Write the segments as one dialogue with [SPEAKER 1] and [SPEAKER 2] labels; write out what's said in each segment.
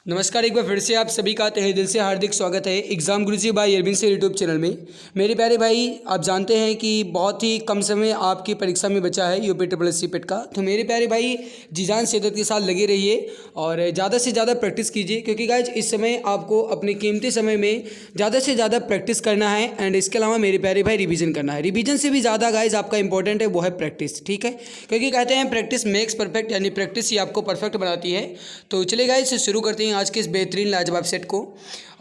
[SPEAKER 1] नमस्कार, एक बार फिर से आप सभी का तहे दिल से हार्दिक स्वागत है एग्ज़ाम गुरुजी बाय अरविंद से यूट्यूब चैनल में। मेरे प्यारे भाई, आप जानते हैं कि बहुत ही कम समय आपकी परीक्षा में बचा है यूपी ट्रिपल एस सी पेट का। तो मेरे प्यारे भाई, जी जान शिद्दत के साथ लगे रहिए और ज़्यादा से ज़्यादा प्रैक्टिस कीजिए, क्योंकि गाइज इस समय आपको अपने कीमती समय में ज़्यादा से ज़्यादा प्रैक्टिस करना है। एंड इसके अलावा मेरे प्यारे भाई रिवीजन करना है। रिवीजन से भी ज़्यादा गाइज आपका इंपॉर्टेंट है वो है प्रैक्टिस, ठीक है, क्योंकि कहते हैं प्रैक्टिस मेक्स परफेक्ट, यानी प्रैक्टिस ही आपको परफेक्ट बनाती है। तो चलिए गाइज शुरू करते हैं आज के इस बेहतरीन लाजवाब सेट को।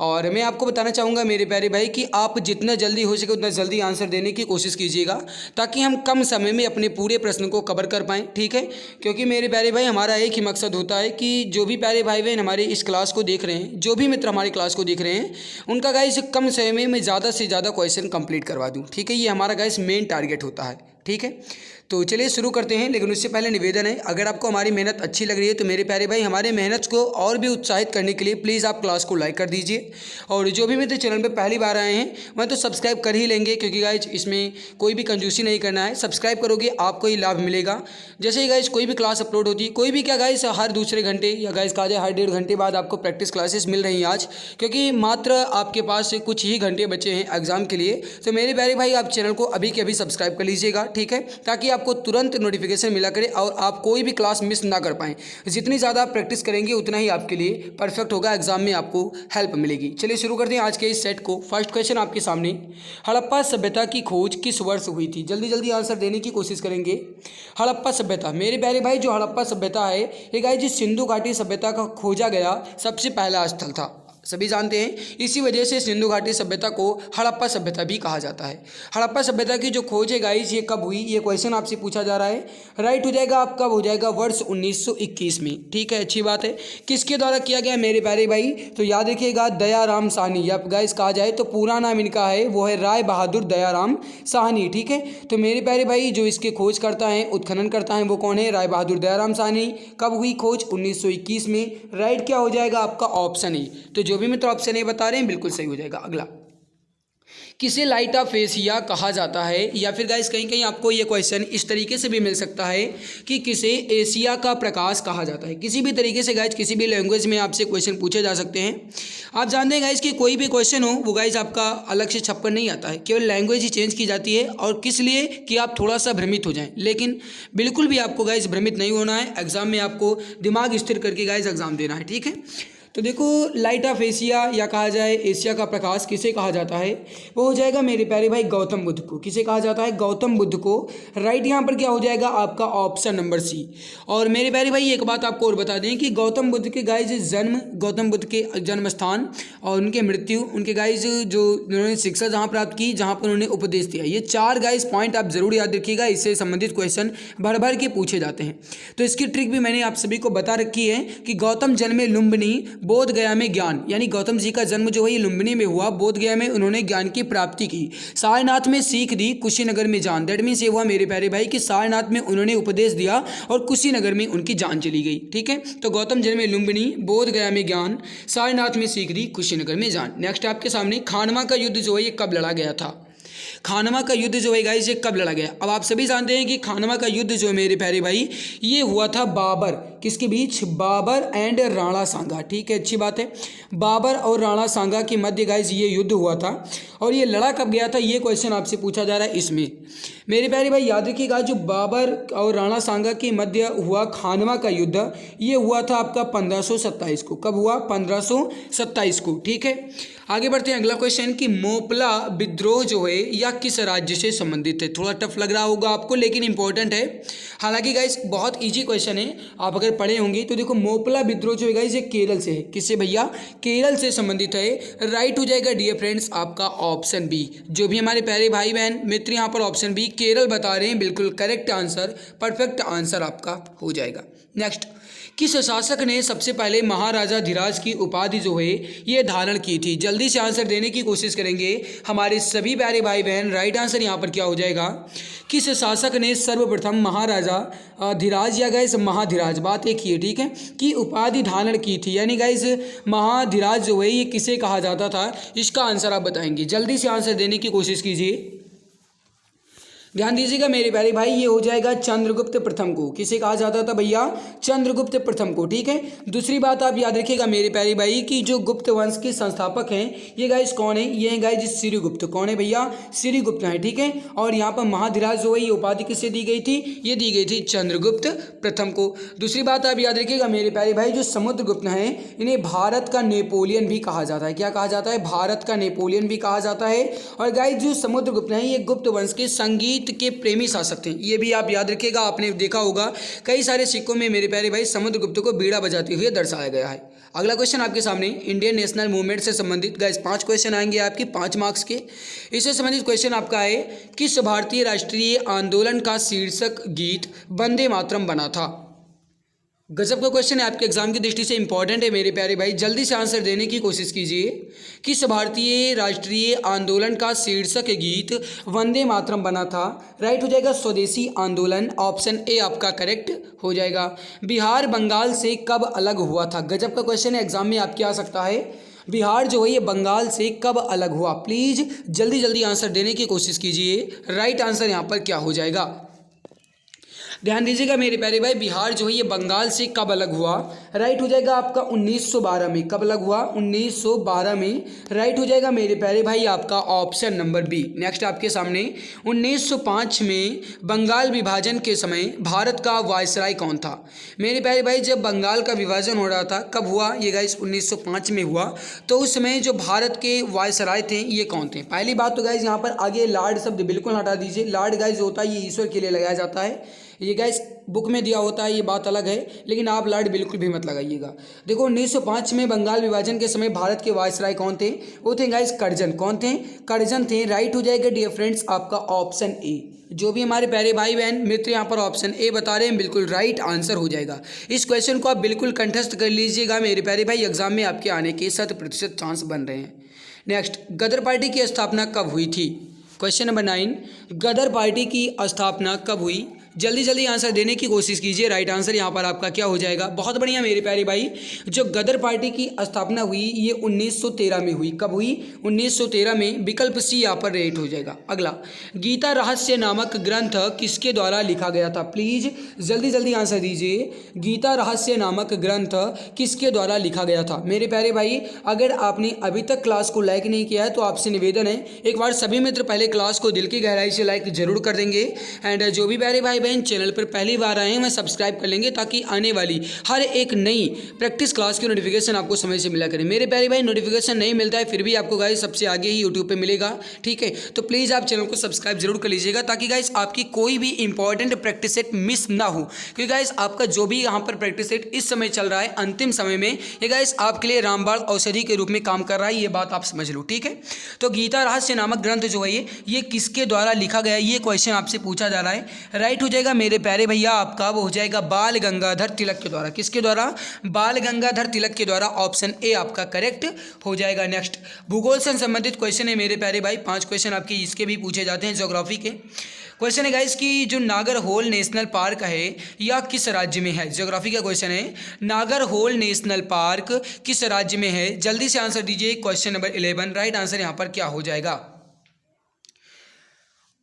[SPEAKER 1] और मैं आपको बताना चाहूँगा मेरे प्यारे भाई कि आप जितना जल्दी हो सके उतना जल्दी आंसर देने की कोशिश कीजिएगा, ताकि हम कम समय में अपने पूरे प्रश्न को कवर कर पाएँ, ठीक है। क्योंकि मेरे प्यारे भाई, हमारा एक ही मकसद होता है कि जो भी प्यारे भाई बहन हमारे इस क्लास को देख रहे हैं, जो भी मित्र हमारी क्लास को देख रहे हैं, उनका गाइस कम समय में मैं ज़्यादा से ज़्यादा क्वेश्चन कंप्लीट करवा दूँ, ठीक है। ये हमारा गाइस मेन टारगेट होता है, ठीक है। तो चलिए शुरू करते हैं, लेकिन उससे पहले निवेदन है, अगर आपको हमारी मेहनत अच्छी लग रही है तो मेरे प्यारे भाई, हमारे मेहनत को और भी उत्साहित करने के लिए प्लीज़ आप क्लास को लाइक कर दीजिए। और जो भी मेरे चैनल पे पहली बार आए हैं वह तो सब्सक्राइब कर ही लेंगे, क्योंकि गाइज इसमें कोई भी कंजूसी नहीं करना है। सब्सक्राइब करोगे आपको ही लाभ मिलेगा। जैसे ही गाइज कोई भी क्लास अपलोड होती है, कोई भी क्या गाइज हर दूसरे घंटे या गाइज कहा जाए हर 1.5 घंटे बाद आपको प्रैक्टिस क्लासेस मिल रही हैं आज, क्योंकि मात्र आपके पास कुछ ही घंटे बचे हैं एग्जाम के लिए। तो मेरे प्यारे भाई, आप चैनल को अभी के अभी सब्सक्राइब कर लीजिएगा, ठीक है, ताकि आपको तुरंत नोटिफिकेशन मिला करे और आप कोई भी क्लास मिस ना कर पाएँ। जितनी ज़्यादा आप प्रैक्टिस करेंगे उतना ही आपके लिए परफेक्ट होगा, एग्जाम में आपको हेल्प मिलेगी। चलिए शुरू करते हैं आज के इस सेट को। फर्स्ट क्वेश्चन आपके सामने, हड़प्पा सभ्यता की खोज किस वर्ष हुई थी? जल्दी जल्दी आंसर देने की कोशिश करेंगे। हड़प्पा सभ्यता, मेरे प्यारे भाई, जो हड़प्पा सभ्यता है ये गाइस जिस सिंधु घाटी सभ्यता का खोजा गया सबसे पहला स्थल था, सभी जानते हैं। इसी वजह से सिंधु घाटी सभ्यता को हड़प्पा सभ्यता भी कहा जाता है। हड़प्पा सभ्यता की जो खोज है गाइस, ये कब हुई, ये क्वेश्चन आपसे पूछा जा रहा है। राइट हो जाएगा आपका, हो जाएगा वर्ष 1921 में, ठीक है, अच्छी बात है। किसके द्वारा किया गया मेरे प्यारे भाई? तो याद रखिएगा, दयाराम साहनी, या गाइस कहा जाए तो पूरा नाम इनका है वो है राय बहादुर दयाराम साहनी, ठीक है। तो मेरे प्यारे भाई, जो इसके खोज करता है, उत्खनन करता है, वो कौन है? राय बहादुर दयाराम साहनी। कब हुई खोज? 1921 में। राइट क्या हो जाएगा आपका? Option A. तो जो भी मित्र ऑप्शन ए बता रहे हैं बिल्कुल सही हो जाएगा। अगला, किसे लाइट ऑफ एशिया कहा जाता है? या फिर गाइस कहीं कहीं आपको ये क्वेश्चन इस तरीके से भी मिल सकता है कि किसे एशिया का प्रकाश कहा जाता है। किसी भी तरीके से गाइस, किसी भी लैंग्वेज में आपसे क्वेश्चन पूछे जा सकते हैं। आप जानते हैं गाइस कि कोई भी क्वेश्चन हो वो गाइस आपका अलग से छप्पन नहीं आता है, केवल लैंग्वेज ही चेंज की जाती है। और किस लिए? कि आप थोड़ा सा भ्रमित हो जाएं। लेकिन बिल्कुल भी आपको गाइस भ्रमित नहीं होना है। एग्जाम में आपको दिमाग स्थिर करके गाइस एग्जाम देना है, ठीक है। तो देखो, लाइट ऑफ एशिया या कहा जाए एशिया का प्रकाश किसे कहा जाता है? वो हो जाएगा मेरे प्यारे भाई गौतम बुद्ध को। किसे कहा जाता है? गौतम बुद्ध को। राइट यहाँ पर क्या हो जाएगा आपका? Option number C. और मेरे प्यारे भाई, एक बात आपको और बता दें कि गौतम बुद्ध के गाइज जन्म, गौतम बुद्ध के जन्म स्थान और उनके मृत्यु, उनके गाइज जो उन्होंने शिक्षा जहाँ प्राप्त की, जहाँ पर उन्होंने उपदेश दिया, ये 4 गाइज पॉइंट आप जरूर याद रखिएगा। इससे संबंधित क्वेश्चन भर भर के पूछे जाते हैं। तो इसकी ट्रिक भी मैंने आप सभी को बता रखी है कि गौतम जन्मे लुम्बिनी, बोध गया में ज्ञान, यानी गौतम जी का जन्म जो है ये लुम्बिनी में हुआ, बोध गया में उन्होंने ज्ञान की प्राप्ति की, सारनाथ में सीख दी, कुशीनगर में जान। दैट मीन्स ये हुआ मेरे प्यारे भाई कि सारनाथ में उन्होंने उपदेश दिया और कुशीनगर में उनकी जान चली गई, ठीक है। तो गौतम जन्मे लुम्बिनी, बोध गया में ज्ञान, सारनाथ में सीख दी, कुशीनगर में जान। नेक्स्ट आपके सामने, खानवा का युद्ध जो है ये कब लड़ा गया था? खानवा का युद्ध जो है गाइस ये कब लड़ा गया? अब आप सभी जानते हैं कि खानवा का युद्ध जो है मेरे प्यारे भाई, ये हुआ था बाबर, किसके बीच? बाबर एंड राणा सांगा, ठीक है, अच्छी बात है। बाबर और राणा सांगा के मध्य गाइस ये युद्ध हुआ था। और ये लड़ा कब गया था, ये क्वेश्चन आपसे पूछा जा रहा है इसमें। मेरे प्यारे भाई याद रखिएगा, जो बाबर और राणा सांगा के मध्य हुआ खानवा का युद्ध, ये हुआ था आपका 1527 को। कब हुआ? 1527 को, ठीक है। आगे बढ़ते हैं, अगला क्वेश्चन कि मोपला विद्रोह जो है या किस राज्य से संबंधित है? थोड़ा टफ लग रहा होगा आपको, लेकिन इंपॉर्टेंट है। हालांकि गाइस बहुत इजी क्वेश्चन है, आप अगर पढ़े होंगे तो देखो, मोपला विद्रोह जो है गाइस ये केरल से है। किससे भैया? केरल से संबंधित है। राइट हो जाएगा डियर फ्रेंड्स आपका ऑप्शन बी। जो भी हमारे प्यारे भाई बहन मित्र यहाँ पर ऑप्शन बी केरल बता रहे हैं, बिल्कुल करेक्ट आंसर, परफेक्ट आंसर आपका हो जाएगा। नेक्स्ट, किस शासक ने सबसे पहले महाराजा धीराज की उपाधि जो है ये धारण की थी? जल्दी से आंसर देने की कोशिश करेंगे हमारे सभी प्यारे भाई बहन। राइट आंसर यहाँ पर क्या हो जाएगा? किस शासक ने सर्वप्रथम महाराजा धीराज या गाइस महाधीराज, बात एक ही है, ठीक है, की उपाधि धारण की थी? यानी गाइस महाधीराज जो है ये किसे कहा जाता था? इसका आंसर आप बताएंगे। जल्दी से आंसर देने की कोशिश कीजिए। ध्यान दीजिएगा मेरे प्यारे भाई, ये हो जाएगा चंद्रगुप्त प्रथम को। किसे कहा जाता था भैया? चंद्रगुप्त प्रथम को। ठीक है, दूसरी बात आप याद रखिएगा मेरे प्यारे भाई कि जो गुप्त वंश के संस्थापक हैं ये गाइस कौन है? ये हैं गाइस श्रीगुप्त। कौन है भैया? श्रीगुप्त हैं। ठीक है, और यहाँ पर महाधिराज जो है ये उपाधि किसे दी गई थी? ये दी गई थी चंद्रगुप्त प्रथम को। दूसरी बात आप याद रखिएगा मेरे प्यारे भाई, जो समुद्रगुप्त हैं इन्हें भारत का नेपोलियन भी कहा जाता है। क्या कहा जाता है? भारत का नेपोलियन भी कहा जाता है। और गाइस जो समुद्रगुप्त हैं ये गुप्त वंश के संगीत के प्रेमी शासक थे। ये भी आप याद रखिएगा, आपने देखा होगा कई सारे सिक्कों में मेरे प्यारे भाई समुद्रगुप्त को बीड़ा बजाते हुए दर्शाया गया है। अगला क्वेश्चन आपके सामने इंडियन नेशनल मूवमेंट से संबंधित गाइस 5 क्वेश्चन आएंगे आपके 5 मार्क्स के। इससे संबंधित क्वेश्चन आपका है, किस भारतीय राष्ट्रीय आंदोलन का शीर्षक गीत वंदे मातरम बना था? गजब का क्वेश्चन है, आपके एग्जाम की दृष्टि से इंपॉर्टेंट है मेरे प्यारे भाई, जल्दी से आंसर देने की कोशिश कीजिए। किस भारतीय राष्ट्रीय आंदोलन का शीर्षक गीत वंदे मातरम बना था? राइट हो जाएगा स्वदेशी आंदोलन, ऑप्शन ए आपका करेक्ट हो जाएगा। बिहार बंगाल से कब अलग हुआ था? गजब का क्वेश्चन है, एग्जाम में आपके आ सकता है। बिहार जो है ये बंगाल से कब अलग हुआ? प्लीज़ जल्दी जल्दी आंसर देने की कोशिश कीजिए। राइट आंसर यहाँ पर क्या हो जाएगा? ध्यान दीजिएगा मेरे प्यारे भाई, बिहार जो है ये बंगाल से कब अलग हुआ? राइट हो जाएगा आपका 1912 में। कब अलग हुआ? 1912 में। राइट हो जाएगा मेरे प्यारे भाई आपका ऑप्शन नंबर बी। नेक्स्ट आपके सामने 1905 में बंगाल विभाजन के समय भारत का वायसराय कौन था? मेरे प्यारे भाई जब बंगाल का विभाजन हो रहा था, कब हुआ ये गाइस? 1905 में हुआ। तो उस समय जो भारत के वायसराय थे ये कौन थे? पहली बात तो गाइस यहाँ पर आगे लॉर्ड शब्द बिल्कुल हटा दीजिए। लॉर्ड गाइस होता है ये ईश्वर के लिए लगाया जाता है, ये गाइस बुक में दिया होता है, ये बात अलग है, लेकिन आप लॉर्ड बिल्कुल भी मत लगाइएगा। देखो 1905 में बंगाल विभाजन के समय भारत के वायसराय कौन थे? वो थे गाइस कर्जन। कौन थे? कर्जन थे। राइट हो जाएगा डियर फ्रेंड्स आपका ऑप्शन ए। जो भी हमारे प्यारे भाई बहन मित्र यहाँ पर ऑप्शन ए बता रहे हैं बिल्कुल राइट आंसर हो जाएगा। इस क्वेश्चन को आप बिल्कुल कंठस्थ कर लीजिएगा मेरे प्यारे भाई, एग्जाम में आपके आने के 100% चांस बन रहे हैं। नेक्स्ट, गदर पार्टी की स्थापना कब हुई थी? क्वेश्चन नंबर 9, गदर पार्टी की स्थापना कब हुई? जल्दी जल्दी आंसर देने की कोशिश कीजिए। राइट आंसर यहाँ पर आपका क्या हो जाएगा? बहुत बढ़िया मेरे प्यारे भाई, जो गदर पार्टी की स्थापना हुई ये 1913 में हुई। कब हुई? 1913 में। विकल्प सी यहाँ पर राइट हो जाएगा। अगला, गीता रहस्य नामक ग्रंथ किसके द्वारा लिखा गया था? प्लीज़ जल्दी जल्दी आंसर दीजिए। गीता रहस्य नामक ग्रंथ किसके द्वारा लिखा गया था? मेरे प्यारे भाई अगर आपने अभी तक क्लास को लाइक नहीं किया है तो आपसे निवेदन है एक बार सभी मित्र पहले क्लास को दिल की गहराई से लाइक जरूर कर देंगे। एंड जो भी प्यारे भाई बहन चैनल पर पहली बार आए हैं वह सब्सक्राइब कर लेंगे ताकि आने वाली हर एक नई प्रैक्टिस क्लास की नोटिफिकेशन आपको समय से मिला करें। मेरे प्यारे भाई नोटिफिकेशन नहीं मिलता है फिर भी आपको गाइस सबसे आगे ही यूट्यूब पे मिलेगा, ठीक है? तो प्लीज़ आप चैनल को सब्सक्राइब जरूर कर लीजिएगा ताकि गाइस आपकी कोई भी इंपॉर्टेंट प्रैक्टिस सेट मिस ना हो, क्योंकि गाइस आपका जो भी यहाँ पर प्रैक्टिस सेट इस समय चल रहा है अंतिम समय में ये गाइस आपके लिए रामबाण औषधि के रूप में काम कर रहा है, ये बात आप समझ लो, ठीक है? तो गीता रहस्य नामक ग्रंथ जो है ये किसके द्वारा लिखा गया ये क्वेश्चन आपसे पूछा जा रहा है। राइट हो जाएगा मेरे प्यारे भैया आपका, वो हो जाएगा बाल गंगाधर तिलक के द्वारा। किसके द्वारा? बाल गंगाधर तिलक के द्वारा। ऑप्शन ए आपका करेक्ट हो जाएगा। नेक्स्ट, भूगोल से संबंधित क्वेश्चन है मेरे प्यारे भाई, 5 क्वेश्चन आपके इसके भी पूछे जाते हैं ज्योग्राफी के। क्वेश्चन है गाइस कि जो नागरहोल नेशनल पार्क है यह किस राज्य में है? ज्योग्राफी का क्वेश्चन है, नागरहोल नेशनल पार्क किस राज्य में है? जल्दी से आंसर दीजिए। क्वेश्चन नंबर 11 राइट आंसर यहाँ पर क्या हो जाएगा?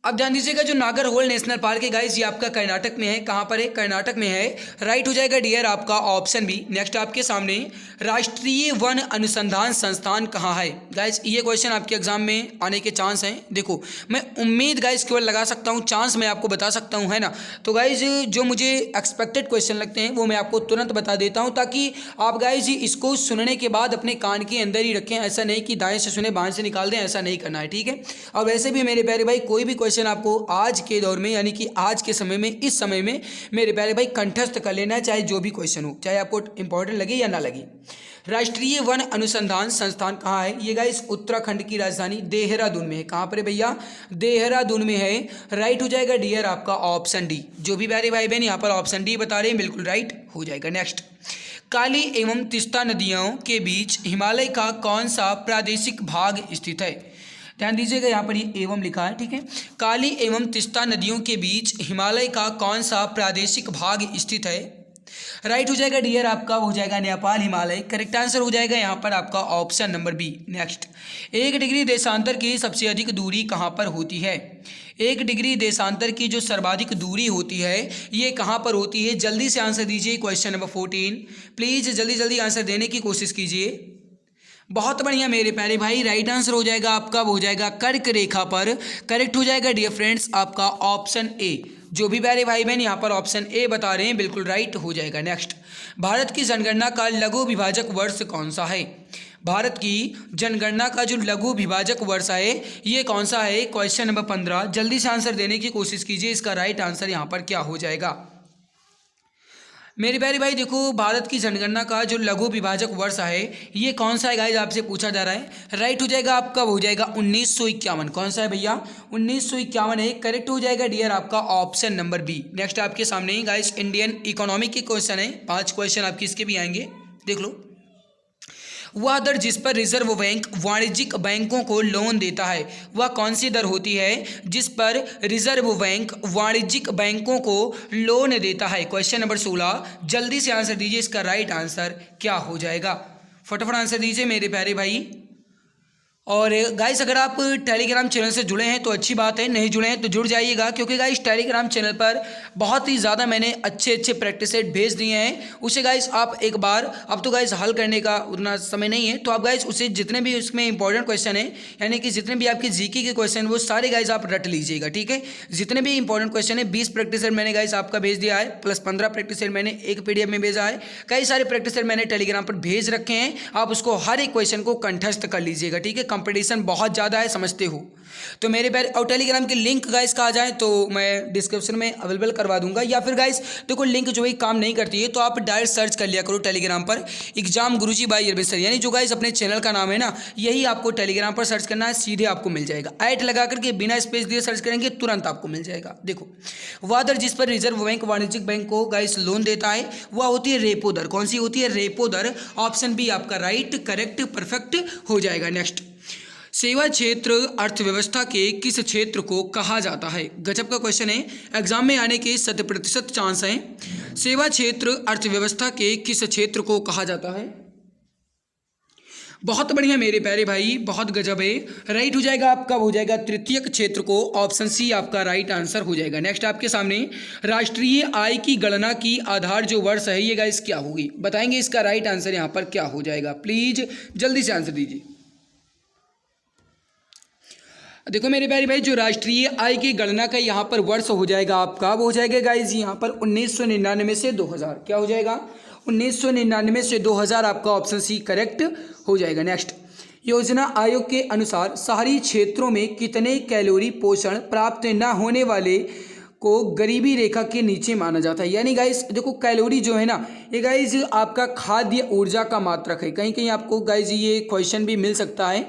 [SPEAKER 1] अब ध्यान दीजिएगा जो नागरहोल नेशनल पार्क है गाइस ये आपका कर्नाटक में है। कहाँ पर है? कर्नाटक में है। राइट हो जाएगा डियर आपका ऑप्शन बी। नेक्स्ट आपके सामने राष्ट्रीय वन अनुसंधान संस्थान कहाँ है? गाइस ये क्वेश्चन आपके एग्जाम में आने के चांस हैं। देखो मैं उम्मीद गाइस केवल लगा सकता हूँ, चांस मैं आपको बता सकता हूँ, है ना? तो गाइस जो मुझे एक्सपेक्टेड क्वेश्चन लगते हैं वो मैं आपको तुरंत बता देता हूँ ताकि आप गाइस इसको सुनने के बाद अपने कान के अंदर ही रखें। ऐसा नहीं कि दाएँ से सुने बाएँ से निकाल दें, ऐसा नहीं करना है, ठीक है? और वैसे भी मेरे प्यारे भाई कोई भी क्वेश्चन आपको आज के दौर में यानी कि आज के समय में इस समय में मेरे प्यारे भाई कंठस्थ कर लेना है, चाहे जो भी क्वेश्चन हो, चाहे आपको इंपॉर्टेंट लगे या ना लगे। राष्ट्रीय वन अनुसंधान संस्थान कहाँ है? ये गाइस उत्तराखंड की राजधानी देहरादून में है। कहाँ पर है भैया? देहरादून में है। राइट हो जाएगा डियर आपका ऑप्शन डी। जो भी प्यारे भाई बहन यहाँ पर ऑप्शन डी बता रहे हैं बिल्कुल राइट हो जाएगा। नेक्स्ट, काली एवं तिस्ता नदियों के बीच हिमालय का कौन सा प्रादेशिक भाग स्थित है? ध्यान दीजिएगा यहाँ पर ये एवं लिखा है, ठीक है? काली एवं तिस्ता नदियों के बीच हिमालय का कौन सा प्रादेशिक भाग स्थित है? राइट हो जाएगा डियर आपका, हो जाएगा नेपाल हिमालय। करेक्ट आंसर हो जाएगा यहाँ पर आपका option number B. Next, 1 degree देशांतर की सबसे अधिक दूरी कहाँ पर होती है? 1 डिग्री देशांतर की जो सर्वाधिक दूरी होती है ये कहाँ पर होती है? जल्दी से आंसर दीजिए। क्वेश्चन नंबर 14, प्लीज़ जल्दी जल्दी आंसर देने की कोशिश कीजिए। बहुत बढ़िया मेरे प्यारे भाई, राइट आंसर हो जाएगा आपका, हो जाएगा कर्क रेखा पर। करेक्ट हो जाएगा डियर फ्रेंड्स आपका ऑप्शन ए। जो भी प्यारे भाई बहन यहाँ पर ऑप्शन ए बता रहे हैं बिल्कुल राइट हो जाएगा। नेक्स्ट, भारत की जनगणना का लघु विभाजक वर्ष कौन सा है? भारत की जनगणना का जो लघु विभाजक वर्ष है ये कौन सा है? क्वेश्चन नंबर 15, जल्दी से आंसर देने की कोशिश कीजिए। इसका राइट आंसर यहाँ पर क्या हो जाएगा मेरे प्यारे भाई? देखो, भारत की जनगणना का जो लघु विभाजक वर्ष है ये कौन सा है गाइस, आपसे पूछा जा रहा है। राइट हो जाएगा आपका, हो जाएगा 1951। कौन सा है भैया? 1951 है। करेक्ट हो जाएगा डियर आपका ऑप्शन नंबर बी। नेक्स्ट आपके सामने ही गाइस इंडियन इकोनॉमी के क्वेश्चन है, 5 क्वेश्चन आपके इसके भी आएंगे, देख लो। वह दर जिस पर रिजर्व बैंक वाणिज्यिक बैंकों को लोन देता है वह कौन सी दर होती है जिस पर रिजर्व बैंक वाणिज्यिक बैंकों को लोन देता है? क्वेश्चन नंबर 16, जल्दी से आंसर दीजिए। इसका राइट आंसर क्या हो जाएगा? फटाफट आंसर दीजिए मेरे प्यारे भाई। और गाइस अगर आप टेलीग्राम चैनल से जुड़े हैं तो अच्छी बात है, नहीं जुड़े हैं तो जुड़ जाइएगा, क्योंकि गाइस टेलीग्राम चैनल पर बहुत ही ज़्यादा मैंने अच्छे अच्छे प्रैक्टिस सेट भेज दिए हैं। उसे गाइस आप एक बार, अब तो गाइस हल करने का उतना समय नहीं है, तो आप गाइस उसे जितने भी उसमें इंपॉर्टेंट क्वेश्चन है, यानी कि जितने भी आपके जीके के क्वेश्चन वो सारे गाइस आप रट लीजिएगा, ठीक है। जितने भी इंपॉर्टेंट क्वेश्चन है 20 प्रैक्टिस सेट मैंने गाइस आपका भेज दिया है, प्लस 15 प्रैक्टिस सेट मैंने एक PDF में भेजा है। कई सारे प्रैक्टिस सेट मैंने टेलीग्राम पर भेज रखे हैं, आप उसको हर एक क्वेश्चन को कंठस्थ कर लीजिएगा, ठीक है। कंपटीशन बहुत ज़्यादा है, समझते हो। तो मेरे प्यारे, और टेलीग्राम के लिंक गाइस कहा जाए तो मैं डिस्क्रिप्शन में अवेलेबल करवा दूंगा, या फिर गाइस देखो लिंक जो है काम नहीं करती है तो आप डायरेक्ट सर्च कर लिया करो टेलीग्राम पर एग्जाम गुरुजी बाय अरविंद सर, यानी जो गाइस अपने चैनल का नाम है ना, यही आपको टेलीग्राम पर सर्च करना है, सीधे आपको मिल जाएगा। ऐड लगा करके बिना स्पेस दिए सर्च करेंगे तुरंत आपको मिल जाएगा। देखो, वह दर जिस पर रिजर्व बैंक वाणिज्यिक बैंक को गाइस लोन देता है वह होती है रेपो दर। कौन सी होती है? रेपो दर। ऑप्शन बी आपका राइट, करेक्ट, परफेक्ट हो जाएगा। नेक्स्ट, सेवा क्षेत्र अर्थव्यवस्था के किस क्षेत्र को कहा जाता है? गजब का क्वेश्चन है, एग्जाम में आने के 100% चांस हैं। सेवा क्षेत्र अर्थव्यवस्था के किस क्षेत्र को कहा जाता है? बहुत बढ़िया मेरे प्यारे भाई, बहुत गजब है। राइट हो जाएगा आपका, हो जाएगा तृतीयक क्षेत्र को। ऑप्शन सी आपका राइट आंसर हो जाएगा। नेक्स्ट आपके सामने राष्ट्रीय आय की गणना की आधार जो वर्ष है ये गाइस क्या होगी? बताएंगे इसका राइट आंसर यहाँ पर क्या हो जाएगा? प्लीज जल्दी से आंसर दीजिए। देखो मेरे प्यारे भाई, जो राष्ट्रीय आय की गणना का यहाँ पर वर्ष हो जाएगा आपका, वो हो जाएगा गाइज यहाँ पर 1999 से 2000। क्या हो जाएगा? 1999 से 2000 आपका ऑप्शन सी करेक्ट हो जाएगा। नेक्स्ट, योजना आयोग के अनुसार शहरी क्षेत्रों में कितने कैलोरी पोषण प्राप्त न होने वाले को गरीबी रेखा के नीचे माना जाता है? यानी गाइस देखो, कैलोरी जो है ना, ये गाइस आपका खाद्य ऊर्जा का मात्रक है। कहीं कहीं आपको गाइस ये क्वेश्चन भी मिल सकता है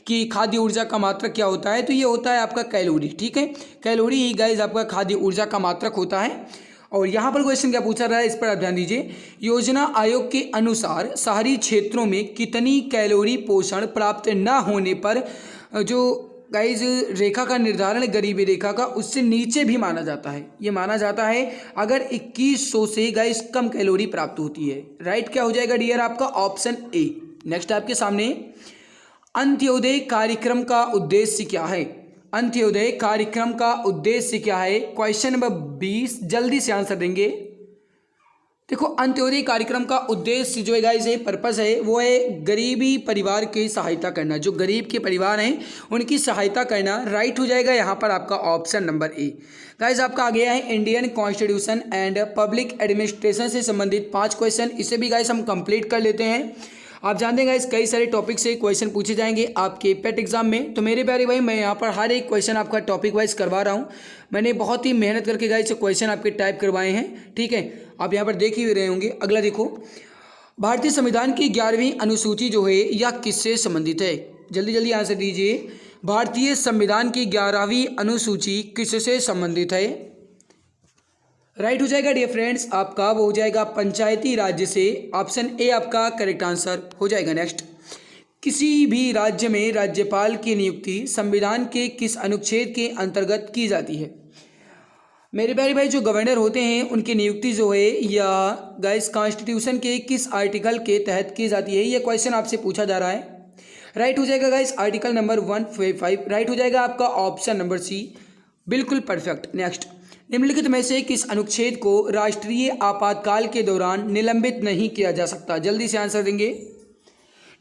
[SPEAKER 1] कि खाद्य ऊर्जा का मात्रक क्या होता है, तो ये होता है आपका कैलोरी, ठीक है। कैलोरी ही गाइस आपका खाद्य ऊर्जा का मात्रक होता है। और यहाँ पर क्वेश्चन क्या पूछा रहा है, इस पर आप ध्यान दीजिए। योजना आयोग के अनुसार शहरी क्षेत्रों में कितनी कैलोरी पोषण प्राप्त न होने पर जो गाइज रेखा का निर्धारण गरीबी रेखा का उससे नीचे भी माना जाता है। ये माना जाता है अगर 2100 से गाइज कम कैलोरी प्राप्त होती है। राइट क्या हो जाएगा डियर आपका? Option A. नेक्स्ट आपके सामने अंत्योदय कार्यक्रम का उद्देश्य क्या है? अंत्योदय कार्यक्रम का उद्देश्य क्या है? क्वेश्चन नंबर 20, जल्दी से आंसर देंगे। देखो, अंत्योदय कार्यक्रम का उद्देश्य जो है गाइस है, पर्पस है, वो है गरीबी परिवार की सहायता करना। जो गरीब के परिवार हैं उनकी सहायता करना। राइट हो जाएगा यहाँ पर आपका ऑप्शन नंबर ए। गाइस आपका आ गया है Indian constitution and public administration से संबंधित 5 क्वेश्चन। इसे भी गाइस हम कंप्लीट कर लेते हैं। आप जानते हैं गाइस कई सारे टॉपिक से क्वेश्चन पूछे जाएंगे आपके पेट एग्जाम में। तो मेरे प्यारे भाई, मैं यहाँ पर हर एक क्वेश्चन आपका टॉपिक वाइज करवा रहा हूँ। मैंने बहुत ही मेहनत करके गाइस क्वेश्चन आपके टाइप करवाए हैं, ठीक है। आप यहाँ पर देख ही रहे होंगे। अगला देखो, भारतीय संविधान की 11वीं अनुसूची जो है यह किससे संबंधित है? जल्दी जल्दी आंसर दीजिए। भारतीय संविधान की 11वीं अनुसूची किससे संबंधित है? राइट हो जाएगा डियर फ्रेंड्स आपका, वो हो जाएगा पंचायती राज्य से। ऑप्शन ए आपका करेक्ट आंसर हो जाएगा। नेक्स्ट, किसी भी राज्य में राज्यपाल की नियुक्ति संविधान के किस अनुच्छेद के अंतर्गत की जाती है? मेरे प्यारे भाई जो गवर्नर होते हैं उनकी नियुक्ति जो है या गाइस कॉन्स्टिट्यूशन के किस आर्टिकल के तहत की जाती है, ये क्वेश्चन आपसे पूछा जा रहा है। राइट हो जाएगा गाइस आर्टिकल नंबर 155, राइट हो जाएगा आपका ऑप्शन नंबर सी, बिल्कुल परफेक्ट। नेक्स्ट, निम्नलिखित में से किस अनुच्छेद को राष्ट्रीय आपातकाल के दौरान निलंबित नहीं किया जा सकता? जल्दी से आंसर देंगे।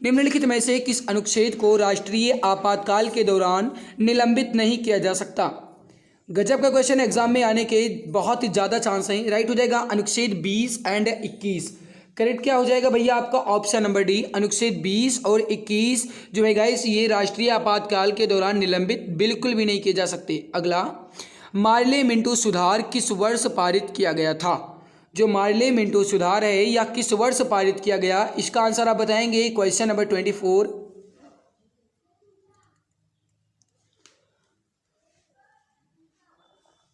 [SPEAKER 1] निम्नलिखित में से किस अनुच्छेद को राष्ट्रीय आपातकाल के दौरान निलंबित नहीं किया जा सकता? गजब का क्वेश्चन एग्जाम में आने के बहुत ही ज़्यादा चांस हैं। राइट हो जाएगा अनुच्छेद 20 एंड 21। करेक्ट क्या हो जाएगा भैया आपका ऑप्शन नंबर डी, अनुच्छेद 20 और 21 जो है गाइस ये राष्ट्रीय आपातकाल के दौरान निलंबित बिल्कुल भी नहीं किए जा सकते। अगला, मार्ले मिंटो सुधार किस वर्ष पारित किया गया था? जो मार्ले मिंटो सुधार है या किस वर्ष पारित किया गया, इसका आंसर आप बताएंगे क्वेश्चन नंबर 24।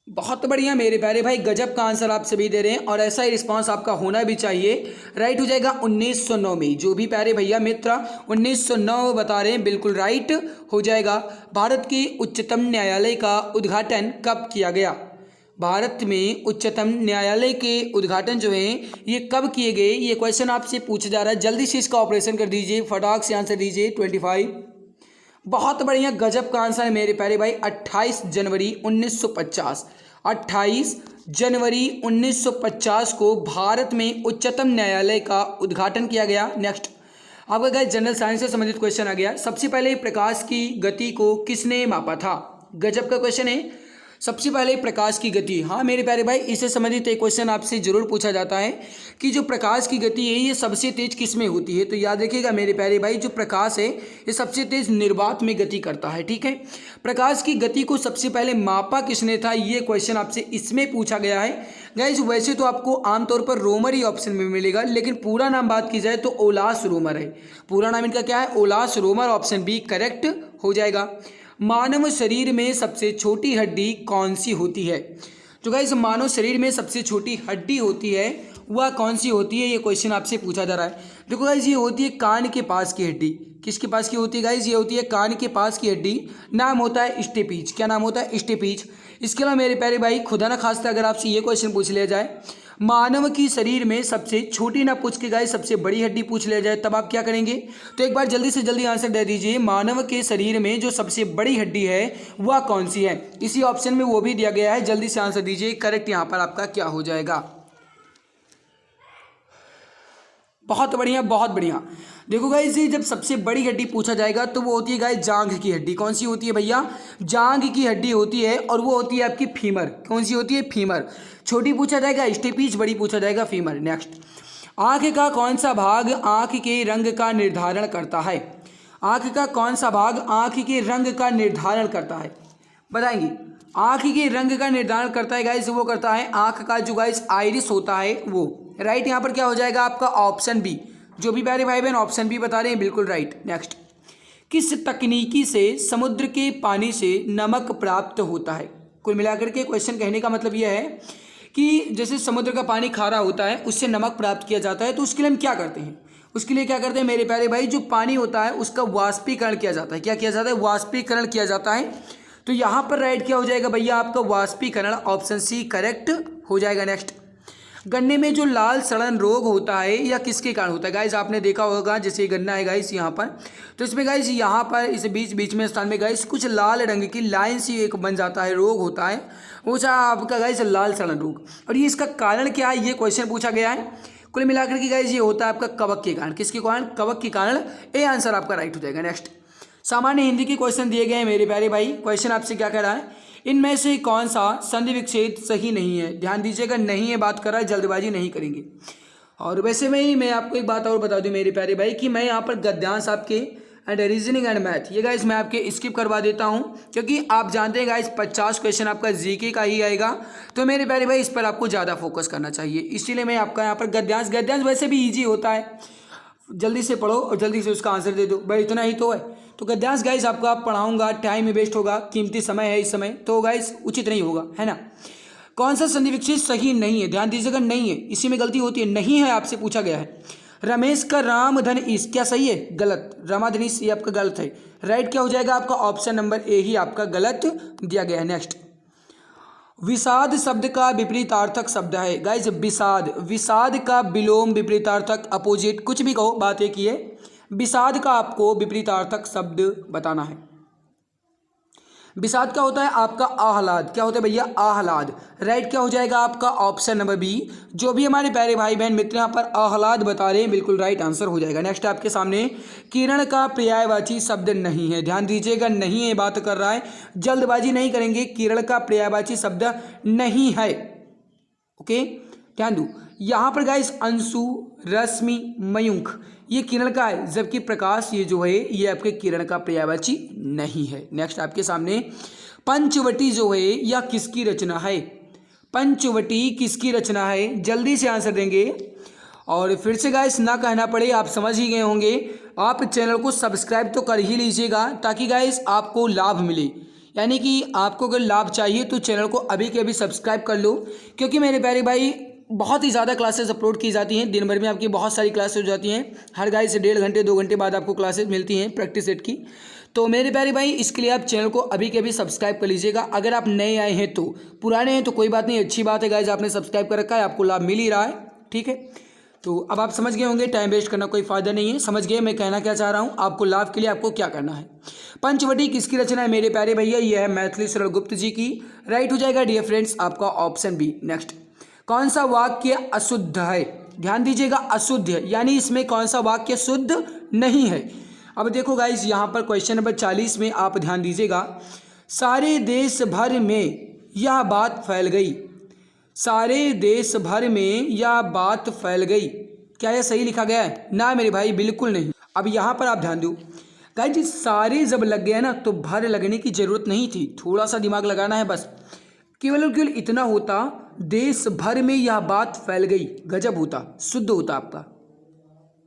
[SPEAKER 1] बहुत बढ़िया मेरे प्यारे भाई, गजब का आंसर आप सभी दे रहे हैं और ऐसा ही रिस्पांस आपका होना भी चाहिए। राइट हो जाएगा 1909 में। जो भी प्यारे भैया मित्र 1909 बता रहे हैं बिल्कुल राइट हो जाएगा। भारत के उच्चतम न्यायालय का उद्घाटन कब किया गया? भारत में उच्चतम न्यायालय के उद्घाटन जो है ये कब किए गए, ये क्वेश्चन आपसे पूछा जा रहा है। जल्दी से इसका ऑपरेशन कर दीजिए, फटाक से आंसर दीजिए। 25। बहुत बढ़िया, गजब का आंसर है मेरे प्यारे भाई, 28 जनवरी 1950। 28 जनवरी 1950 को भारत में उच्चतम न्यायालय का उद्घाटन किया गया। नेक्स्ट, आपका गाइस जनरल साइंस से संबंधित क्वेश्चन आ गया। सबसे पहले प्रकाश की गति को किसने मापा था? गजब का क्वेश्चन है, सबसे पहले प्रकाश की गति। हाँ मेरे प्यारे भाई, इससे संबंधित एक क्वेश्चन आपसे जरूर पूछा जाता है कि जो प्रकाश की गति है ये सबसे तेज किस में होती है? तो याद रखिएगा मेरे प्यारे भाई, जो प्रकाश है ये सबसे तेज निर्वात में गति करता है। ठीक है, प्रकाश की गति को सबसे पहले मापा किसने था, ये क्वेश्चन आपसे इसमें पूछा गया है। गाइज वैसे तो आपको आमतौर पर रोमर ही ऑप्शन में मिलेगा, लेकिन पूरा नाम बात की जाए तो ओलास रोमर है। पूरा नाम इनका क्या है? ओलास रोमर। ऑप्शन बी करेक्ट हो जाएगा। मानव शरीर में सबसे छोटी हड्डी कौन सी होती है? जो गाइस मानव शरीर में सबसे छोटी हड्डी होती है वह कौन सी होती है, ये क्वेश्चन आपसे पूछा जा रहा है। देखो गाइस ये होती है कान के पास की हड्डी। किसके पास की होती है गाइस? ये होती है कान के पास की हड्डी। नाम होता है स्टेपीज। क्या नाम होता है? स्टेपीज। इसके अलावा मेरे प्यारे भाई खुदा ना खास्ता अगर आपसे ये क्वेश्चन पूछ लिया जाए मानव की शरीर में सबसे छोटी ना पूछ के गाइस सबसे बड़ी हड्डी पूछ लिया जाए, तब आप क्या करेंगे? तो एक बार जल्दी से जल्दी आंसर दे दीजिए। मानव के शरीर में जो सबसे बड़ी हड्डी है वह कौन सी है? इसी ऑप्शन में वो भी दिया गया है, जल्दी से आंसर दीजिए। करेक्ट यहाँ पर आपका क्या हो जाएगा? बहुत बढ़िया बहुत बढ़िया। देखो गाइस ये जब सबसे बड़ी हड्डी पूछा जाएगा तो वो होती है गाइस जांघ की हड्डी। कौन सी होती है भैया? जांघ की हड्डी होती है और वो होती है आपकी फीमर। कौन सी होती है? फीमर। छोटी पूछा जाएगा स्टेपीज, बड़ी पूछा जाएगा फीमर। नेक्स्ट, आंख का कौन सा भाग आंख के रंग का निर्धारण करता है? आंख का कौन सा भाग आंख के रंग का निर्धारण करता है, बताएंगे? आंख के रंग का निर्धारण करता है गाइस, वो करता है आंख का जो गाइस आइरिस होता है वो। राइट यहाँ पर क्या हो जाएगा आपका? Option B. जो भी प्यारे भाई बहन ऑप्शन बी बता रहे हैं बिल्कुल राइट। नेक्स्ट, किस तकनीकी से समुद्र के पानी से नमक प्राप्त होता है? कुल मिलाकर के क्वेश्चन कहने का मतलब यह है कि जैसे समुद्र का पानी खारा होता है उससे नमक प्राप्त किया जाता है, तो उसके लिए हम क्या करते हैं? उसके लिए क्या करते हैं मेरे प्यारे भाई, जो पानी होता है उसका वाष्पीकरण किया जाता है। क्या किया जाता है? वाष्पीकरण किया जाता है। तो यहाँ पर राइट क्या हो जाएगा भैया आपका? वाष्पीकरण। ऑप्शन सी करेक्ट हो जाएगा। नेक्स्ट, गन्ने में जो लाल सड़न रोग होता है या किसके कारण होता है? गाइस आपने देखा होगा जैसे गन्ना है गाइस यहाँ पर, तो इसमें गाइस यहाँ पर इस बीच में स्थान में गाइस कुछ लाल रंग की लाइन सी एक बन जाता है, रोग होता है वो आपका गाइस लाल सड़न रोग। और ये इसका कारण क्या है, ये क्वेश्चन पूछा गया है। कुल मिलाकर के गाइस ये होता है आपका कवक के कारण। किसके कारण? कवक के कारण। ए आंसर आपका राइट हो जाएगा। नेक्स्ट, सामान्य हिंदी के क्वेश्चन दिए गए हैं मेरे प्यारे भाई। क्वेश्चन आपसे क्या कह रहा है? इनमें से कौन सा संधि विच्छेद सही नहीं है? ध्यान दीजिएगा, नहीं है बात कर रहा है, जल्दबाजी नहीं करेंगे। और वैसे में ही मैं आपको एक बात और बता दूं मेरे प्यारे भाई कि मैं यहाँ पर गद्यांश आपके एंड रीजनिंग एंड मैथ ये गाइस मैं आपके स्किप करवा देता हूँ, क्योंकि आप जानते हैं गाइस 50 क्वेश्चन आपका जीके का ही आएगा। तो मेरे प्यारे भाई इस पर आपको ज़्यादा फोकस करना चाहिए, इसीलिए मैं आपका यहाँ पर गद्यांश वैसे भी ईजी होता है, जल्दी से पढ़ो और जल्दी से उसका आंसर दे दो भाई, इतना ही तो है। तो गद्यांश गाइस आपको आप पढ़ाऊंगा, टाइम ही वेस्ट होगा, कीमती समय है इस समय, तो गाइस उचित नहीं होगा, है ना। कौन सा संधि विच्छेद सही नहीं है? ध्यान दीजिएगा, नहीं है, इसी में गलती होती है, नहीं है आपसे पूछा गया है। रमेश का रामधन ईश, क्या सही है? गलत। रामाधन ईश ये आपका गलत है। राइट क्या हो जाएगा आपका? ऑप्शन नंबर ए ही आपका गलत दिया गया है। नेक्स्ट, विषाद शब्द का विपरीतार्थक शब्द है गाइज विषाद। विषाद का विलोम विपरीतार्थक अपोजिट कुछ भी कहो, बात एक ही है। विषाद का आपको विपरीतार्थक शब्द बताना है। विषाद का होता है आपका आह्लाद। क्या होता है भैया? आह्लाद। राइट क्या हो जाएगा आपका? Option number B. जो भी हमारे प्यारे भाई बहन मित्र यहाँ पर आह्लाद बता रहे हैं बिल्कुल राइट आंसर हो जाएगा। नेक्स्ट आपके सामने किरण का पर्यायवाची शब्द नहीं है। ध्यान दीजिएगा, नहीं है बात कर रहा है, जल्दबाजी नहीं करेंगे। किरण का पर्यायवाची शब्द नहीं है। ओके, ध्यान दो। यहाँ पर गाइस अंशु, रश्मि, मयूख ये किरण का है, जबकि प्रकाश ये जो है ये आपके किरण का पर्यायवाची नहीं है। नेक्स्ट आपके सामने पंचवटी जो है यह किसकी रचना है? पंचवटी किसकी रचना है? जल्दी से आंसर देंगे। और फिर से गाइस ना कहना पड़े, आप समझ ही गए होंगे। आप चैनल को सब्सक्राइब तो कर ही लीजिएगा ताकि गाइस आपको लाभ मिले। यानी कि आपको अगर लाभ चाहिए तो चैनल को अभी के अभी सब्सक्राइब कर लो, क्योंकि मेरे प्यारे भाई बहुत ही ज़्यादा क्लासेस अपलोड की जाती हैं। दिन भर में आपकी बहुत सारी क्लासेस हो जाती हैं। हर गाइस 1.5 घंटे 2 घंटे बाद आपको क्लासेस मिलती हैं प्रैक्टिस सेट की। तो मेरे प्यारे भाई इसके लिए आप चैनल को अभी के अभी सब्सक्राइब कर लीजिएगा। अगर आप नए आए हैं तो, पुराने हैं तो कोई बात नहीं, अच्छी बात है गाइस, आपने सब्सक्राइब कर रखा है, आपको लाभ मिल ही रहा है। ठीक है, तो अब आप समझ गए होंगे, टाइम वेस्ट करना कोई फायदा नहीं है। समझ गए मैं कहना क्या चाह रहा हूँ, आपको लाभ के लिए आपको क्या करना है। पंचवटी किसकी रचना है मेरे प्यारे भैया? ये है मैथिली शरण गुप्त जी की। राइट हो जाएगा डियर फ्रेंड्स आपका ऑप्शन बी। नेक्स्ट, कौन सा वाक्य अशुद्ध है? ध्यान दीजिएगा, अशुद्ध है, यानी इसमें कौन सा वाक्य शुद्ध नहीं है। अब देखो गाइस यहाँ पर क्वेश्चन नंबर 40 में आप ध्यान दीजिएगा। सारे देश भर में यह बात फैल गई। सारे देश भर में यह बात फैल गई, क्या यह सही लिखा गया है? ना मेरे भाई, बिल्कुल नहीं। अब यहाँ पर आप ध्यान दो गाइस, जी सारे जब लग गया ना तो भर लगने की जरूरत नहीं थी, थोड़ा सा दिमाग लगाना है बस। केवल और केवल इतना होता, देश भर में यह बात फैल गई, गजब होता, शुद्ध होता आपका,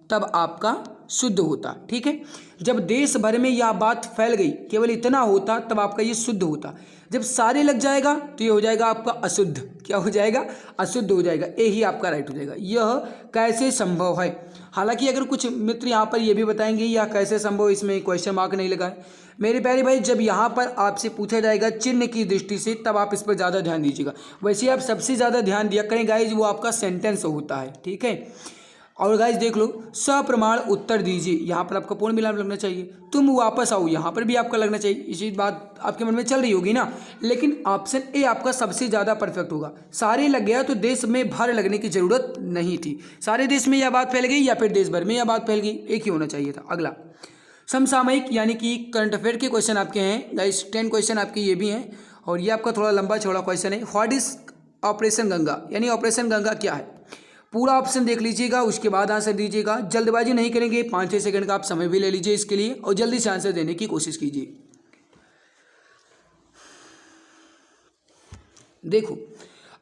[SPEAKER 1] तब आपका शुद्ध होता। ठीक है, जब देश भर में यह बात फैल गई, केवल इतना होता तब आपका ये शुद्ध होता। जब सारे लग जाएगा तो ये हो जाएगा आपका अशुद्ध। क्या हो जाएगा? अशुद्ध हो जाएगा। यही आपका राइट हो जाएगा। यह कैसे संभव है? हालांकि अगर कुछ मित्र यहाँ पर ये भी बताएंगे यह कैसे संभव, इसमें क्वेश्चन मार्क नहीं लगा है। मेरे प्यारे भाई जब यहाँ पर आपसे पूछा जाएगा चिन्ह की दृष्टि से तब आप इस पर ज़्यादा ध्यान दीजिएगा। वैसे आप सबसे ज़्यादा ध्यान दिया करें गाइज, वो आपका सेंटेंस होता है। ठीक है, और गाइज देख लो, सप्रमाण उत्तर दीजिए, यहाँ पर आपका पूर्ण विराम लगना चाहिए। तुम वापस आओ, यहाँ पर भी आपका लगना चाहिए। इसी बात आपके मन में चल रही होगी ना, लेकिन ऑप्शन ए आपका सबसे ज़्यादा परफेक्ट होगा। सारे लग गया तो देश में भर लगने की जरूरत नहीं थी। सारे देश में यह बात फैल गई या फिर देश भर में यह बात फैल गई, एक ही होना चाहिए था। अगला समसामयिक यानी कि करंट अफेयर के क्वेश्चन आपके हैं गाइस, 10 क्वेश्चन आपके ये भी हैं, और ये आपका थोड़ा लंबा चौड़ा क्वेश्चन है। व्हाट इज ऑपरेशन गंगा, यानी ऑपरेशन गंगा क्या है? पूरा ऑप्शन देख लीजिएगा, उसके बाद आंसर दीजिएगा। जल्दबाजी नहीं करेंगे, 5-6 सेकंड का आप समय भी ले लीजिए इसके लिए, और जल्दी से आंसर देने की कोशिश कीजिए। देखो,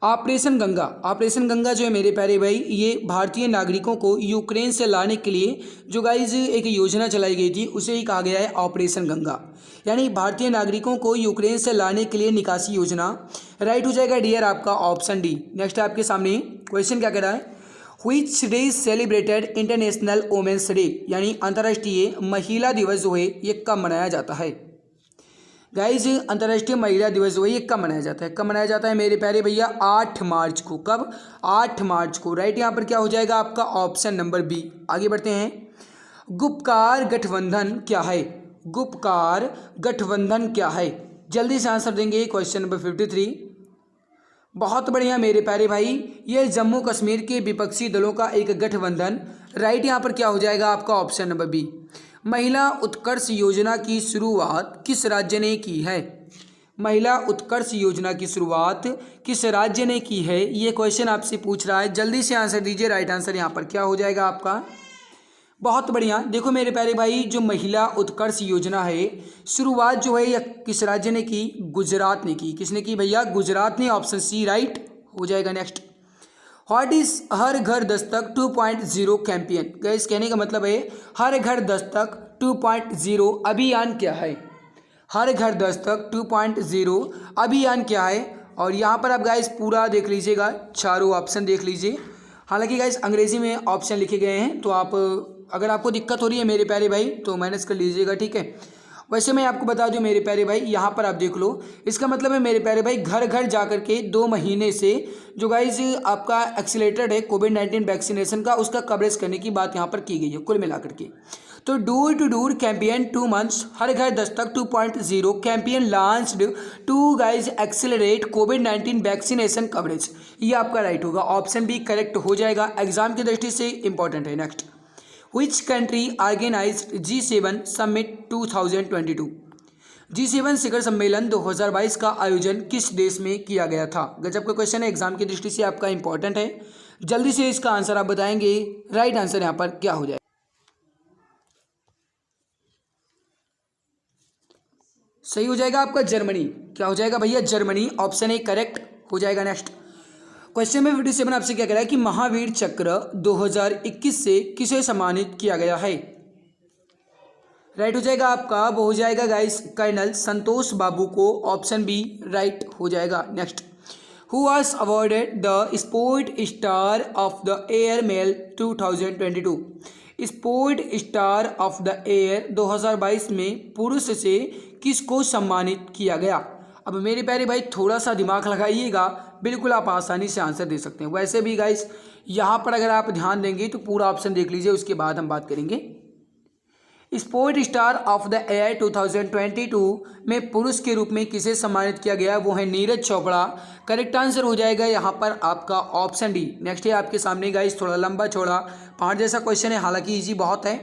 [SPEAKER 1] ऑपरेशन गंगा, ऑपरेशन गंगा जो है मेरे प्यारे भाई, ये भारतीय नागरिकों को यूक्रेन से लाने के लिए जो गाइज एक योजना चलाई गई थी उसे ही कहा गया है ऑपरेशन गंगा, यानी भारतीय नागरिकों को यूक्रेन से लाने के लिए निकासी योजना। राइट हो जाएगा डियर आपका ऑप्शन डी। नेक्स्ट आपके सामने क्वेश्चन क्या कह रहा है? Which day is celebrated international women's day, यानी अंतर्राष्ट्रीय महिला दिवस जो है ये कब मनाया जाता है? गाइज अंतर्राष्ट्रीय महिला दिवस जो है ये कब मनाया जाता है? कब मनाया जाता है मेरे प्यारे भैया? 8 मार्च को। कब? 8 मार्च को। राइट, यहाँ पर क्या हो जाएगा आपका ऑप्शन नंबर बी। आगे बढ़ते हैं। गुपकार गठबंधन क्या है? गुपकार गठबंधन क्या है? जल्दी से आंसर देंगे। Question number 53। बहुत बढ़िया मेरे प्यारे भाई, ये जम्मू कश्मीर के विपक्षी दलों का एक गठबंधन। राइट, यहाँ पर क्या हो जाएगा आपका ऑप्शन नंबर बी। महिला उत्कर्ष योजना की शुरुआत किस राज्य ने की है? महिला उत्कर्ष योजना की शुरुआत किस राज्य ने की है, ये क्वेश्चन आपसे पूछ रहा है। जल्दी से आंसर दीजिए। राइट आंसर यहाँ पर क्या हो जाएगा आपका? बहुत बढ़िया। देखो मेरे प्यारे भाई, जो महिला उत्कर्ष योजना है शुरुआत जो है यह किस राज्य ने की? गुजरात ने की। किसने की भैया? गुजरात ने। ऑप्शन सी राइट हो जाएगा। नेक्स्ट, व्हाट इज हर घर दस्तक 2.0 कैंपेन? गाइस कहने का मतलब है हर घर दस्तक 2.0 अभियान क्या है? हर घर दस्तक 2.0 अभियान क्या है? और यहाँ पर आप गाइस पूरा देख लीजिएगा, चारों ऑप्शन देख लीजिए। हालांकि गाइस अंग्रेजी में ऑप्शन लिखे गए हैं, तो आप अगर आपको दिक्कत हो रही है मेरे प्यारे भाई तो मैनेज कर लीजिएगा। ठीक है, वैसे मैं आपको बता दूं मेरे प्यारे भाई, यहाँ पर आप देख लो, इसका मतलब है मेरे प्यारे भाई घर घर जा करके 2 महीने से जो गाइज आपका एक्सीलेटेड है कोविड-19 वैक्सीनेशन का, उसका कवरेज करने की बात यहाँ पर की गई है कुल मिलाकर के। तो door to door campaign 2 months, हर घर दस्तक 2.0 campaign launched to guys accelerate covid vaccination coverage. ये आपका राइट होगा, ऑप्शन बी करेक्ट हो जाएगा, एग्जाम की दृष्टि से इंपॉर्टेंट है। Next, Which country organized G7 Summit 2022? G7 शिखर सम्मेलन 2022 का आयोजन किस देश में किया गया था? गजब का क्वेश्चन है, एग्जाम की दृष्टि से आपका इंपॉर्टेंट है। जल्दी से इसका आंसर आप बताएंगे। राइट आंसर यहाँ पर क्या हो जाएगा? सही हो जाएगा आपका जर्मनी। क्या हो जाएगा भैया? जर्मनी, ऑप्शन ए करेक्ट हो जाएगा। नेक्स्ट क्वेश्चन में 57 आपसे क्या कह रहा है कि महावीर चक्र 2021 से किसे सम्मानित किया गया है? राइट हो जाएगा आपका, वो हो जाएगा गाइस कर्नल संतोष बाबू को, ऑप्शन बी राइट हो जाएगा। Next, who was awarded the sport star of the year male 2022? Sport star of the year 2022 में पुरुष से किसको सम्मानित किया गया? अब मेरे प्यारे भाई थोड़ा सा दिमाग लगाइएगा, बिल्कुल आप आसानी से आंसर दे सकते हैं। वैसे भी गाइस यहाँ पर अगर आप ध्यान देंगे तो पूरा ऑप्शन देख लीजिए, उसके बाद हम बात करेंगे। Sport star of the year 2022 में पुरुष के रूप में किसे सम्मानित किया गया? वो है नीरज चोपड़ा। करेक्ट आंसर हो जाएगा यहाँ पर आपका ऑप्शन डी। नेक्स्ट है आपके सामने गाइस, थोड़ा लंबा चौड़ा पहाड़ जैसा क्वेश्चन है, हालांकि ईजी बहुत है।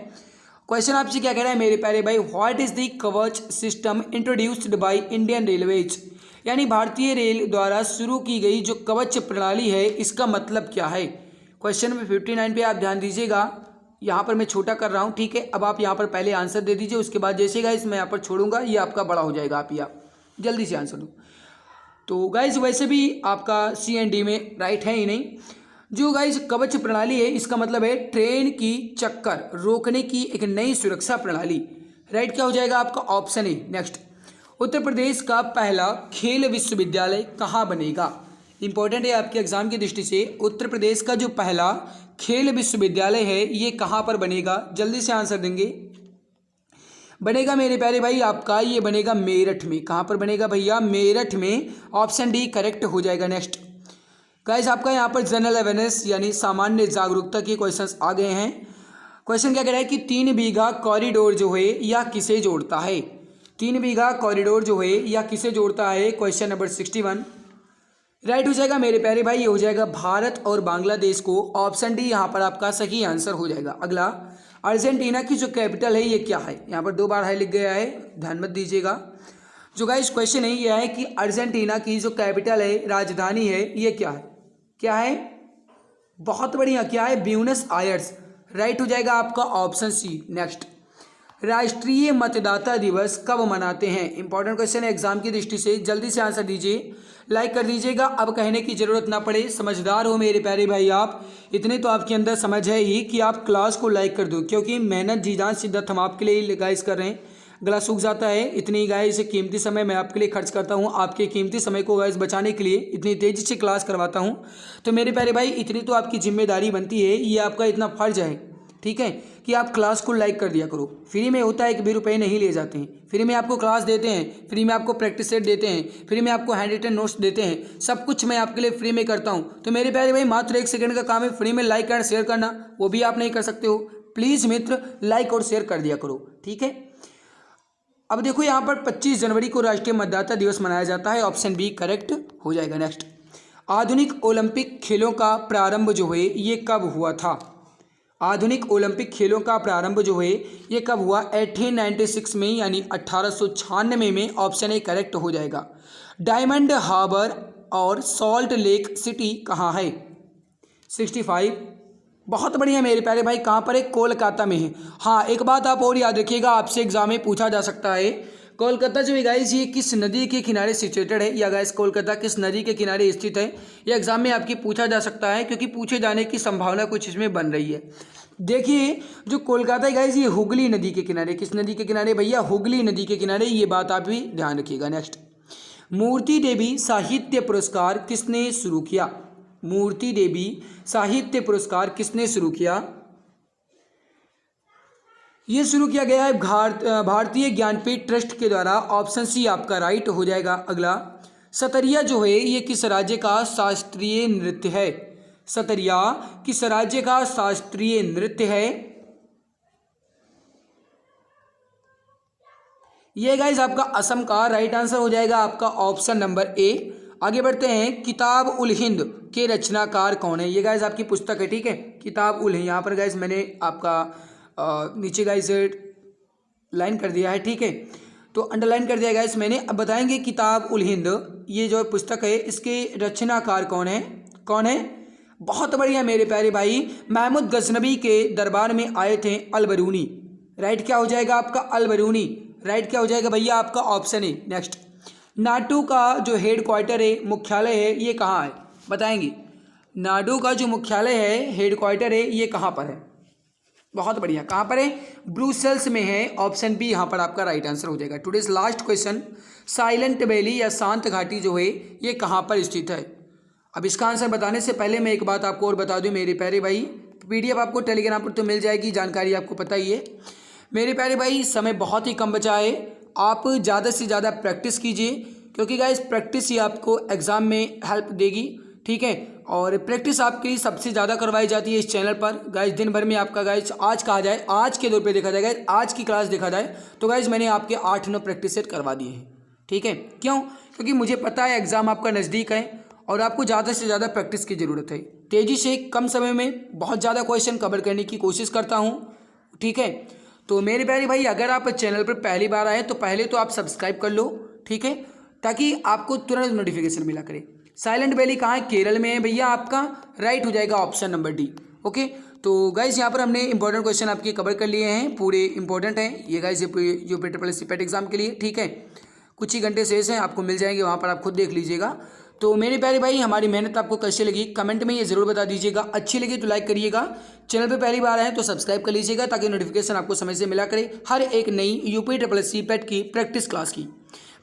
[SPEAKER 1] क्वेश्चन आपसे क्या कह रहा है मेरे प्यारे भाई, व्हाट इज द कवच system introduced by Indian railways? यानी भारतीय रेल द्वारा शुरू की गई जो कवच प्रणाली है, इसका मतलब क्या है? क्वेश्चन नंबर 59 पे आप ध्यान दीजिएगा, यहाँ पर मैं छोटा कर रहा हूँ, ठीक है। अब आप यहाँ पर पहले आंसर दे दीजिए, उसके बाद जैसे गाइस मैं यहाँ पर छोड़ूंगा ये आपका बड़ा हो जाएगा, आप जल्दी से आंसर दो। तो गाइस वैसे भी आपका सी एंड डी में राइट है ही नहीं। जो गाइस कवच प्रणाली है इसका मतलब है ट्रेन की चक्कर रोकने की एक नई सुरक्षा प्रणाली। राइट क्या हो जाएगा आपका? Option A. Next, Uttar Pradesh का पहला खेल विश्वविद्यालय कहाँ बनेगा? इंपॉर्टेंट है आपके एग्जाम की दृष्टि से, उत्तर प्रदेश का जो पहला खेल विश्वविद्यालय है ये कहाँ पर बनेगा? जल्दी से आंसर देंगे। बनेगा मेरे प्यारे भाई आपका, ये बनेगा मेरठ में। कहाँ पर बनेगा भैया? मेरठ में, ऑप्शन डी करेक्ट हो जाएगा। नेक्स्ट गाइस आपका यहाँ पर जनरल अवेयरनेस यानी सामान्य जागरूकता के क्वेश्चंस आ गए हैं। क्वेश्चन क्या कह रहा है कि 3 बीघा कॉरिडोर जो है यह किसे जोड़ता है? 3 बीघा कॉरिडोर जो है यह किसे जोड़ता है? क्वेश्चन नंबर 61 राइट हो जाएगा मेरे प्यारे भाई, ये हो जाएगा भारत और बांग्लादेश को, ऑप्शन डी यहाँ पर आपका सही आंसर हो जाएगा। अगला, अर्जेंटीना की जो कैपिटल है ये क्या है? यहाँ पर 2 बार है लिख गया है, ध्यान मत दीजिएगा। जो गाइस क्वेश्चन है ये है कि अर्जेंटीना की जो कैपिटल है, राजधानी है, ये क्या है? क्या है? बहुत बढ़िया, क्या है? Buenos Aires. राइट हो जाएगा आपका ऑप्शन सी। नेक्स्ट, राष्ट्रीय मतदाता दिवस कब मनाते हैं? इंपॉर्टेंट क्वेश्चन है एग्जाम की दृष्टि से, जल्दी से आंसर दीजिए, लाइक कर दीजिएगा। अब कहने की जरूरत ना पड़े, समझदार हो मेरे प्यारे भाई आप, इतने तो आपके अंदर समझ है ही कि आप क्लास को लाइक कर दो, क्योंकि मेहनत जी जान शिद्दत हम आपके लिए गाइस कर रहे हैं। गला सूख जाता है, इतनी गाइस कीमती समय मैं आपके लिए खर्च करता हूँ, आपके कीमती समय को गाइस बचाने के लिए इतनी तेज़ी से क्लास करवाता हूँ। तो मेरे प्यारे भाई इतनी तो आपकी जिम्मेदारी बनती है, ये आपका इतना फर्ज है, ठीक है, कि आप क्लास को लाइक कर दिया करो। फ्री में होता है, 1 भी रुपये नहीं लिए जाते हैं, फ्री में आपको क्लास देते हैं, फ्री में आपको प्रैक्टिस सेट देते हैं, फ्री में आपको हैंड रिटन नोट्स देते हैं, सब कुछ मैं आपके लिए फ्री में करता हूँ। तो मेरे प्यारे भाई मात्र 1 सेकंड का काम है फ्री में लाइक एंड शेयर करना, वो भी आप नहीं कर सकते हो। प्लीज़ मित्र लाइक और शेयर कर दिया करो, ठीक है। अब देखो यहाँ पर 25 जनवरी को राष्ट्रीय मतदाता दिवस मनाया जाता है, ऑप्शन बी करेक्ट हो जाएगा। नेक्स्ट, आधुनिक ओलंपिक खेलों का प्रारंभ जो है ये कब हुआ था? आधुनिक ओलंपिक खेलों का प्रारंभ जो है ये कब हुआ? 1896 में, यानी 1896 में, ऑप्शन ए करेक्ट हो जाएगा। डायमंड हार्बर और सॉल्ट लेक सिटी कहाँ है? 65 बहुत बढ़िया मेरे प्यारे भाई, कहाँ पर है? कोलकाता में है। हाँ एक बात आप और याद रखिएगा, आपसे एग्जाम में पूछा जा सकता है, कोलकाता जो है गाइस ये किस नदी के किनारे सिचुएटेड है, या गाइस कोलकाता किस नदी के किनारे स्थित है, ये एग्जाम में आपकी पूछा जा सकता है, क्योंकि पूछे जाने की संभावना कुछ इसमें बन रही है। देखिए जो कोलकाता है गाइस ये हुगली नदी के किनारे, किस नदी के किनारे भैया? हुगली नदी के किनारे, ये बात आप भी ध्यान रखिएगा। नेक्स्ट, मूर्ति देवी साहित्य पुरस्कार किसने शुरू किया? मूर्ति देवी साहित्य पुरस्कार किसने शुरू किया? ये शुरू किया गया है भारतीय ज्ञानपीठ ट्रस्ट के द्वारा। ऑप्शन सी आपका राइट हो जाएगा। अगला, सतरिया जो है ये किस राज्य का शास्त्रीय नृत्य है? सतरिया किस राज्य का शास्त्रीय नृत्य है? ये गाइस आपका असम का राइट आंसर हो जाएगा आपका ऑप्शन नंबर ए। आगे बढ़ते हैं, किताब उल हिंद के रचनाकार कौन है? ये गाइस आपकी पुस्तक है, ठीक है, किताब उल हिंद। यहाँ पर गाइस मैंने आपका नीचे गाइस लाइन कर दिया है, ठीक है, तो अंडरलाइन कर दिया गाइस मैंने। अब बताएंगे किताब उल हिंद ये जो पुस्तक है इसके रचनाकार कौन है? कौन है? बहुत बढ़िया मेरे प्यारे भाई, महमूद गजनबी के दरबार में आए थे अल-बरूनी। राइट क्या हो जाएगा आपका? अल-बरूनी। राइट क्या हो जाएगा भैया आपका? Option A. नेक्स्ट, नाटो का जो हेड क्वार्टर है, मुख्यालय है, ये कहाँ है? बताएंगे। नाटो का जो मुख्यालय है, हेड क्वार्टर है, ये कहाँ पर है? बहुत बढ़िया, कहाँ पर है? ब्रुसेल्स में है। ऑप्शन बी यहाँ पर आपका राइट आंसर हो जाएगा। Today's last question, silent valley या शांत घाटी जो है ये कहाँ पर स्थित है? अब इसका आंसर बताने से पहले मैं एक बात आपको और बता दूं मेरे प्यारे भाई, पीडीएफ आपको टेलीग्राम पर तो मिल जाएगी, जानकारी आपको पता ही है। मेरे प्यारे भाई समय बहुत ही कम बचा है, आप ज़्यादा से ज़्यादा प्रैक्टिस कीजिए, क्योंकि गाइस प्रैक्टिस ही आपको एग्ज़ाम में हेल्प देगी, ठीक है। और प्रैक्टिस आपकी सबसे ज़्यादा करवाई जाती है इस चैनल पर गाइस। दिन भर में आपका गाइस आज कहा जाए, आज के दौर पे देखा जाए गाइस, आज की क्लास देखा जाए तो गाइस मैंने आपके 8-9 प्रैक्टिस सेट करवा दिए हैं, ठीक है। क्यों? क्योंकि मुझे पता है एग्ज़ाम आपका नज़दीक है और आपको ज़्यादा से ज़्यादा प्रैक्टिस की ज़रूरत है। तेज़ी से कम समय में बहुत ज़्यादा क्वेश्चन कवर करने की कोशिश करता हूँ, ठीक है। तो मेरे प्यारे भाई, अगर आप चैनल पर पहली बार आए तो पहले तो आप सब्सक्राइब कर लो, ठीक है, ताकि आपको तुरंत नोटिफिकेशन मिला करे। साइलेंट वैली कहाँ है? केरल में है भैया आपका। राइट हो जाएगा ऑप्शन नंबर डी। ओके, तो गाइस यहाँ पर हमने इंपॉर्टेंट क्वेश्चन आपके कवर कर लिए हैं, पूरे इंपॉर्टेंट हैं ये गाइस, ये पेट एग्जाम के लिए, ठीक है। कुछ ही घंटे शेष हैं, आपको मिल जाएंगे, वहाँ पर आप खुद देख लीजिएगा। तो मेरे प्यारे भाई, हमारी मेहनत आपको कैसे लगी कमेंट में ये ज़रूर बता दीजिएगा। अच्छी लगी तो लाइक करिएगा, चैनल पे पहली बार आए तो सब्सक्राइब कर लीजिएगा, ताकि नोटिफिकेशन आपको समय से मिला करे हर एक नई UPSSC पेट की प्रैक्टिस क्लास की।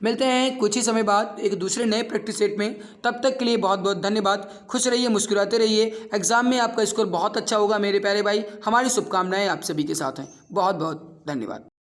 [SPEAKER 1] मिलते हैं कुछ ही समय बाद एक दूसरे नए प्रैक्टिस सेट में, तब तक के लिए बहुत बहुत धन्यवाद। खुश रहिए, मुस्कुराते रहिए, एग्जाम में आपका स्कोर बहुत अच्छा होगा मेरे प्यारे भाई, हमारी शुभकामनाएं आप सभी के साथ हैं। बहुत बहुत धन्यवाद।